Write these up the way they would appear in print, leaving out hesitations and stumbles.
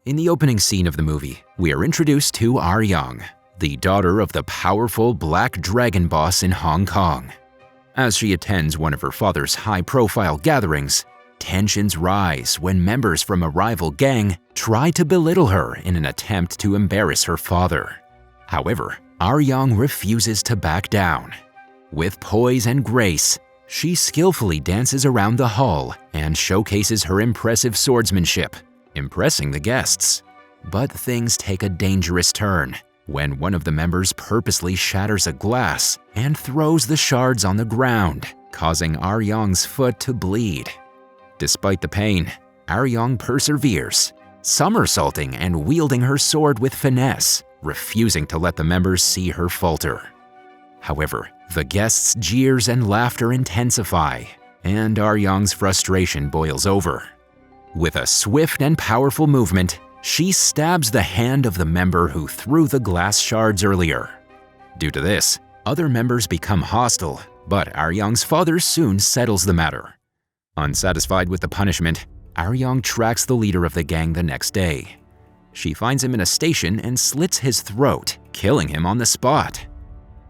In the opening scene of the movie, we are introduced to Aryong, the daughter of the powerful Black Dragon boss in Hong Kong. As she attends one of her father's high-profile gatherings, tensions rise when members from a rival gang try to belittle her in an attempt to embarrass her father. However, Aryong refuses to back down. With poise and grace, she skillfully dances around the hall and showcases her impressive swordsmanship, impressing the guests. But things take a dangerous turn when one of the members purposely shatters a glass and throws the shards on the ground, causing Aryong's foot to bleed. Despite the pain, Aryong perseveres, somersaulting and wielding her sword with finesse, refusing to let the members see her falter. However, the guests' jeers and laughter intensify, and Aryong's frustration boils over. With a swift and powerful movement, she stabs the hand of the member who threw the glass shards earlier. Due to this, other members become hostile, but Aryong's father soon settles the matter. Unsatisfied with the punishment, Aryong tracks the leader of the gang the next day. She finds him in a station and slits his throat, killing him on the spot.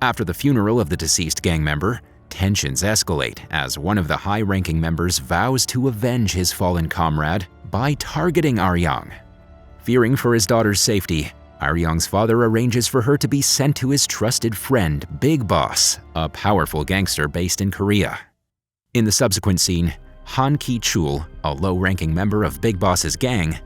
After the funeral of the deceased gang member, tensions escalate as one of the high-ranking members vows to avenge his fallen comrade by targeting Aryong. Fearing for his daughter's safety, Aryong's father arranges for her to be sent to his trusted friend, Big Boss, a powerful gangster based in Korea. In the subsequent scene, Han Ki-chul, a low-ranking member of Big Boss's gang,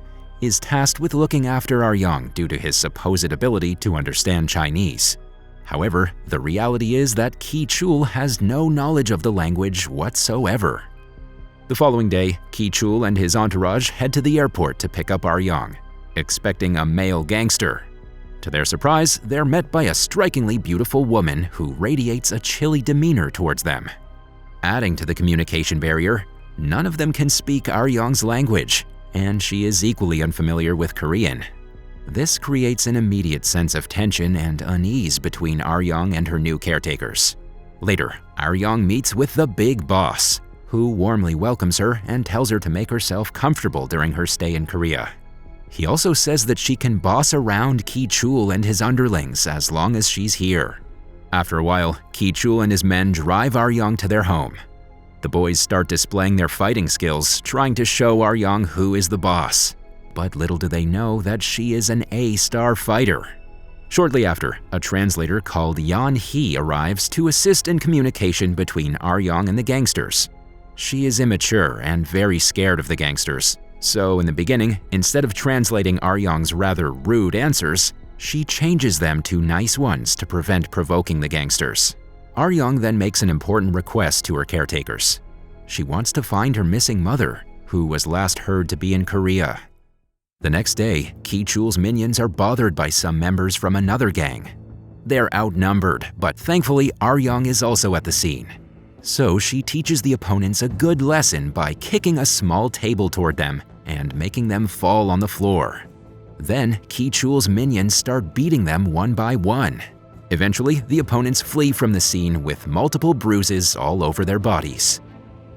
is tasked with looking after Aryong due to his supposed ability to understand Chinese. However, the reality is that Ki-chul has no knowledge of the language whatsoever. The following day, Ki-chul and his entourage head to the airport to pick up Aryong, expecting a male gangster. To their surprise, they're met by a strikingly beautiful woman who radiates a chilly demeanor towards them. Adding to the communication barrier, none of them can speak Aryong's language, and she is equally unfamiliar with Korean. This creates an immediate sense of tension and unease between Aryong and her new caretakers. Later, Aryong meets with the Big Boss, who warmly welcomes her and tells her to make herself comfortable during her stay in Korea. He also says that she can boss around Ki-chul and his underlings as long as she's here. After a while, Ki-chul and his men drive Aryong to their home. The boys start displaying their fighting skills, trying to show Aryong who is the boss. But little do they know that she is an A-star fighter. Shortly after, a translator called Yan He arrives to assist in communication between Aryong and the gangsters. She is immature and very scared of the gangsters, so in the beginning, instead of translating Aryong's rather rude answers, she changes them to nice ones to prevent provoking the gangsters. Aryong then makes an important request to her caretakers. She wants to find her missing mother, who was last heard to be in Korea. The next day, Ki-chul's minions are bothered by some members from another gang. They're outnumbered, but thankfully Aryong is also at the scene. So she teaches the opponents a good lesson by kicking a small table toward them and making them fall on the floor. Then Ki-chul's minions start beating them one by one. Eventually, the opponents flee from the scene with multiple bruises all over their bodies.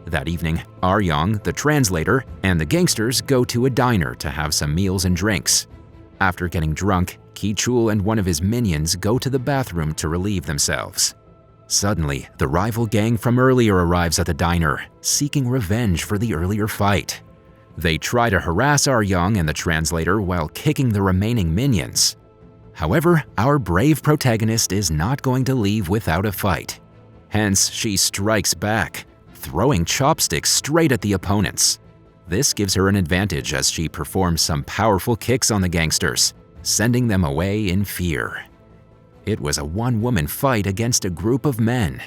That evening, Aryong, the translator, and the gangsters go to a diner to have some meals and drinks. After getting drunk, Ki-chul and one of his minions go to the bathroom to relieve themselves. Suddenly, the rival gang from earlier arrives at the diner, seeking revenge for the earlier fight. They try to harass Aryong and the translator while kicking the remaining minions. However, our brave protagonist is not going to leave without a fight. Hence, she strikes back, throwing chopsticks straight at the opponents. This gives her an advantage as she performs some powerful kicks on the gangsters, sending them away in fear. It was a one-woman fight against a group of men.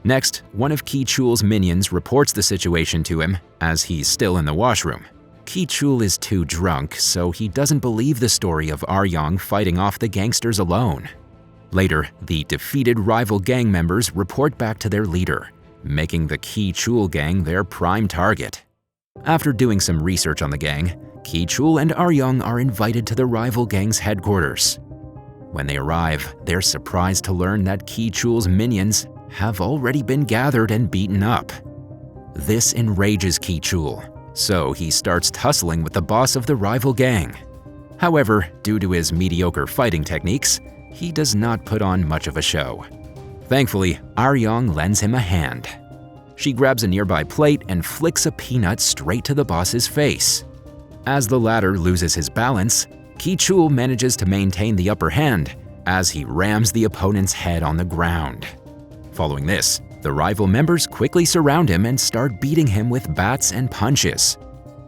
Next, one of Ki-chul's minions reports the situation to him as he's still in the washroom. Ki-chul is too drunk, so he doesn't believe the story of Aryong fighting off the gangsters alone. Later, the defeated rival gang members report back to their leader, making the Ki-chul gang their prime target. After doing some research on the gang, Ki-chul and Aryong are invited to the rival gang's headquarters. When they arrive, they're surprised to learn that Ki-chul's minions have already been gathered and beaten up. This enrages Ki-chul, so he starts tussling with the boss of the rival gang. However, due to his mediocre fighting techniques, he does not put on much of a show. Thankfully, Aryong lends him a hand. She grabs a nearby plate and flicks a peanut straight to the boss's face. As the latter loses his balance, Ki-chul manages to maintain the upper hand as he rams the opponent's head on the ground. Following this, the rival members quickly surround him and start beating him with bats and punches.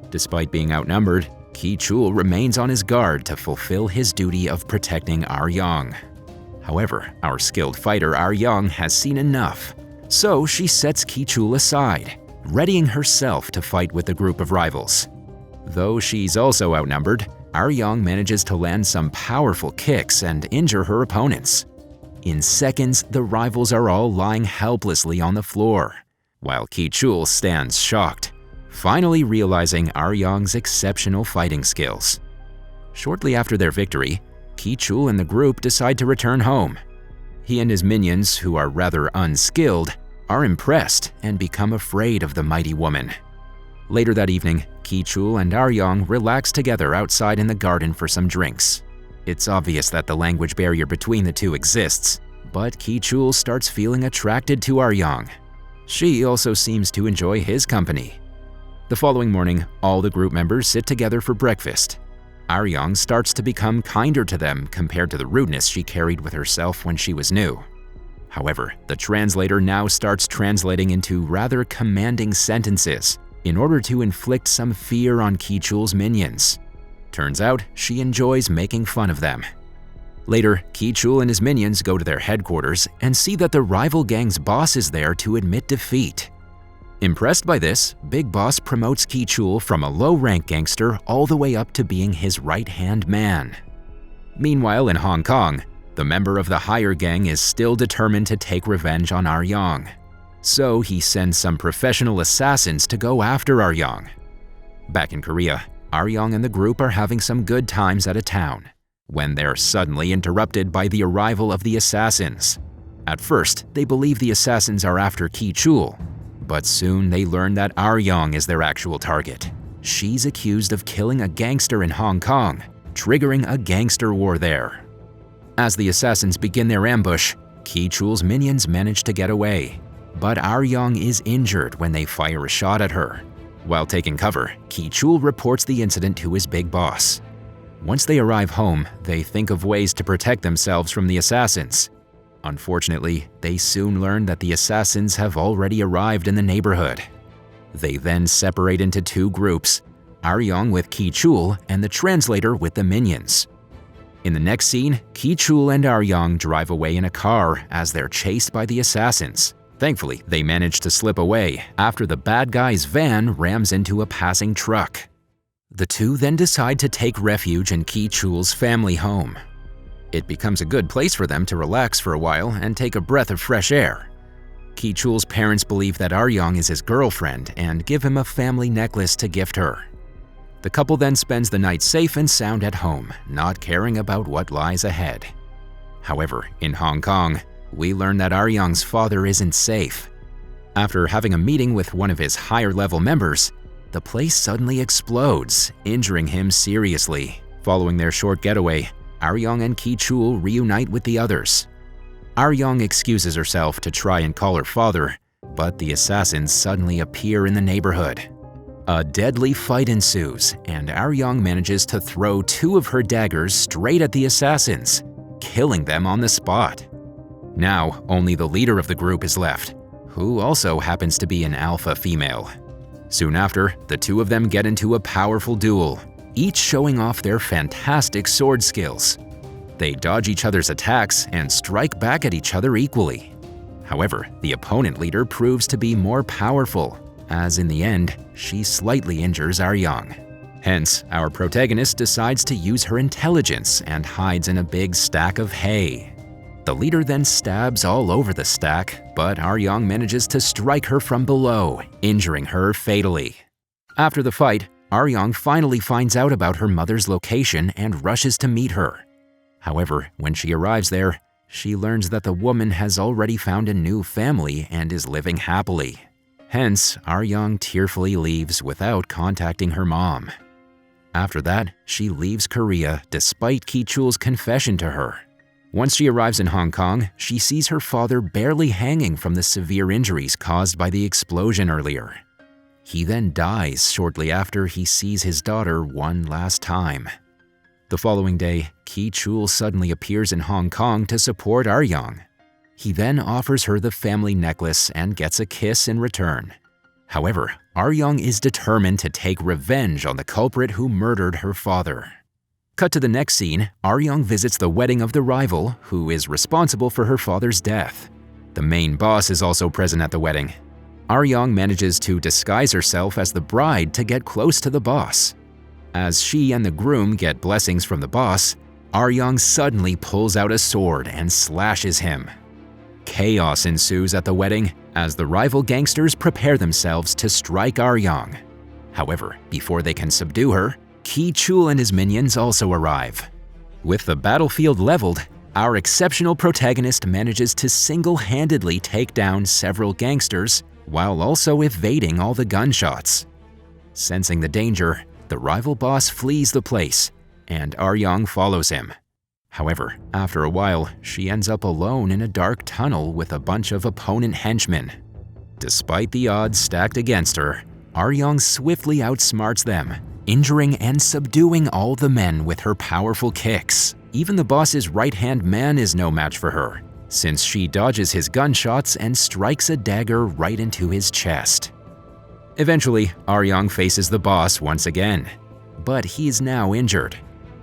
Despite being outnumbered, Ki-chul remains on his guard to fulfill his duty of protecting Aryong. However, our skilled fighter Aryong has seen enough, so she sets Ki-chul aside, readying herself to fight with the group of rivals. Though she's also outnumbered, Aryong manages to land some powerful kicks and injure her opponents. In seconds, the rivals are all lying helplessly on the floor, while Ki-chul stands shocked, finally realizing Aryong's exceptional fighting skills. Shortly after their victory, Ki-chul and the group decide to return home. He and his minions, who are rather unskilled, are impressed and become afraid of the mighty woman. Later that evening, Ki-chul and Aryong relax together outside in the garden for some drinks. It's obvious that the language barrier between the two exists, but Ki-chul starts feeling attracted to Aryong. She also seems to enjoy his company. The following morning, all the group members sit together for breakfast. Aryong starts to become kinder to them compared to the rudeness she carried with herself when she was new. However, the translator now starts translating into rather commanding sentences in order to inflict some fear on Ki-chul's minions. Turns out, she enjoys making fun of them. Later, Ki-chul and his minions go to their headquarters and see that the rival gang's boss is there to admit defeat. Impressed by this, Big Boss promotes Ki-chul from a low-rank gangster all the way up to being his right-hand man. Meanwhile, in Hong Kong, the member of the higher gang is still determined to take revenge on Aryong. So he sends some professional assassins to go after Aryong. Back in Korea, Aryong and the group are having some good times at a town, when they're suddenly interrupted by the arrival of the assassins. At first, they believe the assassins are after Ki-chul, but soon they learn that Aryong is their actual target. She's accused of killing a gangster in Hong Kong, triggering a gangster war there. As the assassins begin their ambush, Ki-chul's minions manage to get away, but Aryong is injured when they fire a shot at her. While taking cover, Ki-chul reports the incident to his big boss. Once they arrive home, they think of ways to protect themselves from the assassins. Unfortunately, they soon learn that the assassins have already arrived in the neighborhood. They then separate into two groups, Aryong with Ki-chul and the translator with the minions. In the next scene, Ki-chul and Aryong drive away in a car as they're chased by the assassins. Thankfully, they manage to slip away after the bad guy's van rams into a passing truck. The two then decide to take refuge in Ki-chul's family home. It becomes a good place for them to relax for a while and take a breath of fresh air. Ki-chul's parents believe that Aryong is his girlfriend and give him a family necklace to gift her. The couple then spends the night safe and sound at home, not caring about what lies ahead. However, in Hong Kong, we learn that Aryong's father isn't safe. After having a meeting with one of his higher-level members, the place suddenly explodes, injuring him seriously. Following their short getaway, Aryong and Ki-chul reunite with the others. Aryong excuses herself to try and call her father, but the assassins suddenly appear in the neighborhood. A deadly fight ensues, and Aryong manages to throw two of her daggers straight at the assassins, killing them on the spot. Now, only the leader of the group is left, who also happens to be an alpha female. Soon after, the two of them get into a powerful duel, each showing off their fantastic sword skills. They dodge each other's attacks and strike back at each other equally. However, the opponent leader proves to be more powerful, as in the end, she slightly injures Aryong. Hence, our protagonist decides to use her intelligence and hides in a big stack of hay. The leader then stabs all over the stack, but Aryong manages to strike her from below, injuring her fatally. After the fight, Aryong finally finds out about her mother's location and rushes to meet her. However, when she arrives there, she learns that the woman has already found a new family and is living happily. Hence, Aryong tearfully leaves without contacting her mom. After that, she leaves Korea despite Ki-chul's confession to her. Once she arrives in Hong Kong, she sees her father barely hanging from the severe injuries caused by the explosion earlier. He then dies shortly after he sees his daughter one last time. The following day, Ki-chul suddenly appears in Hong Kong to support Aryong. He then offers her the family necklace and gets a kiss in return. However, Aryong is determined to take revenge on the culprit who murdered her father. Cut to the next scene, Aryong visits the wedding of the rival, who is responsible for her father's death. The main boss is also present at the wedding. Aryong manages to disguise herself as the bride to get close to the boss. As she and the groom get blessings from the boss, Aryong suddenly pulls out a sword and slashes him. Chaos ensues at the wedding as the rival gangsters prepare themselves to strike Aryong. However, before they can subdue her, Ki-chul and his minions also arrive. With the battlefield leveled, our exceptional protagonist manages to single-handedly take down several gangsters while also evading all the gunshots. Sensing the danger, the rival boss flees the place, and Aryong follows him. However, after a while, she ends up alone in a dark tunnel with a bunch of opponent henchmen. Despite the odds stacked against her, Aryong swiftly outsmarts them, injuring and subduing all the men with her powerful kicks. Even the boss's right-hand man is no match for her, since she dodges his gunshots and strikes a dagger right into his chest. Eventually, Aryong faces the boss once again, but he's now injured.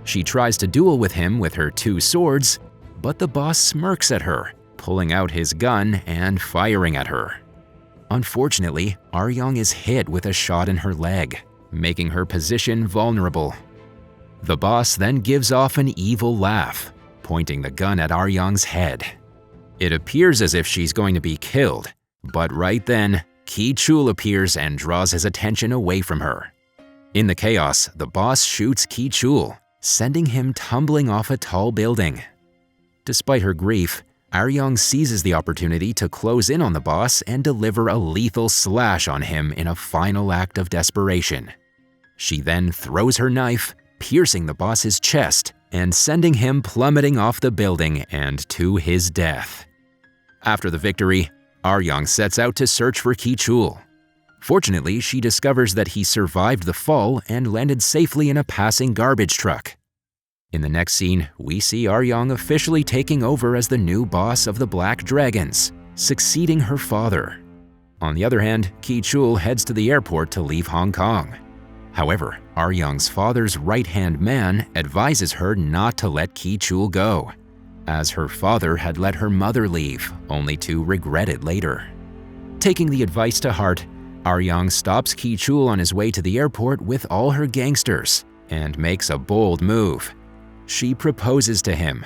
She tries to duel with him with her two swords, but the boss smirks at her, pulling out his gun and firing at her. Unfortunately, Aryong is hit with a shot in her leg, making her position vulnerable. The boss then gives off an evil laugh, pointing the gun at Aryong's head. It appears as if she's going to be killed, but right then, Ki-chul appears and draws his attention away from her. In the chaos, the boss shoots Ki-chul, sending him tumbling off a tall building. Despite her grief, Aryong seizes the opportunity to close in on the boss and deliver a lethal slash on him in a final act of desperation. She then throws her knife, piercing the boss's chest and sending him plummeting off the building and to his death. After the victory, Aryong sets out to search for Ki-chul. Fortunately, she discovers that he survived the fall and landed safely in a passing garbage truck. In the next scene, we see Aryong officially taking over as the new boss of the Black Dragons, succeeding her father. On the other hand, Ki-chul heads to the airport to leave Hong Kong. However, Aryong's father's right-hand man advises her not to let Ki-chul go, as her father had let her mother leave, only to regret it later. Taking the advice to heart, Aryong stops Ki-chul on his way to the airport with all her gangsters and makes a bold move. She proposes to him.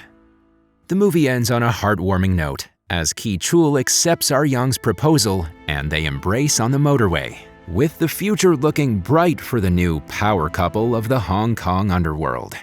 The movie ends on a heartwarming note as Ki-chul accepts Aryong's proposal and they embrace on the motorway, with the future looking bright for the new power couple of the Hong Kong underworld.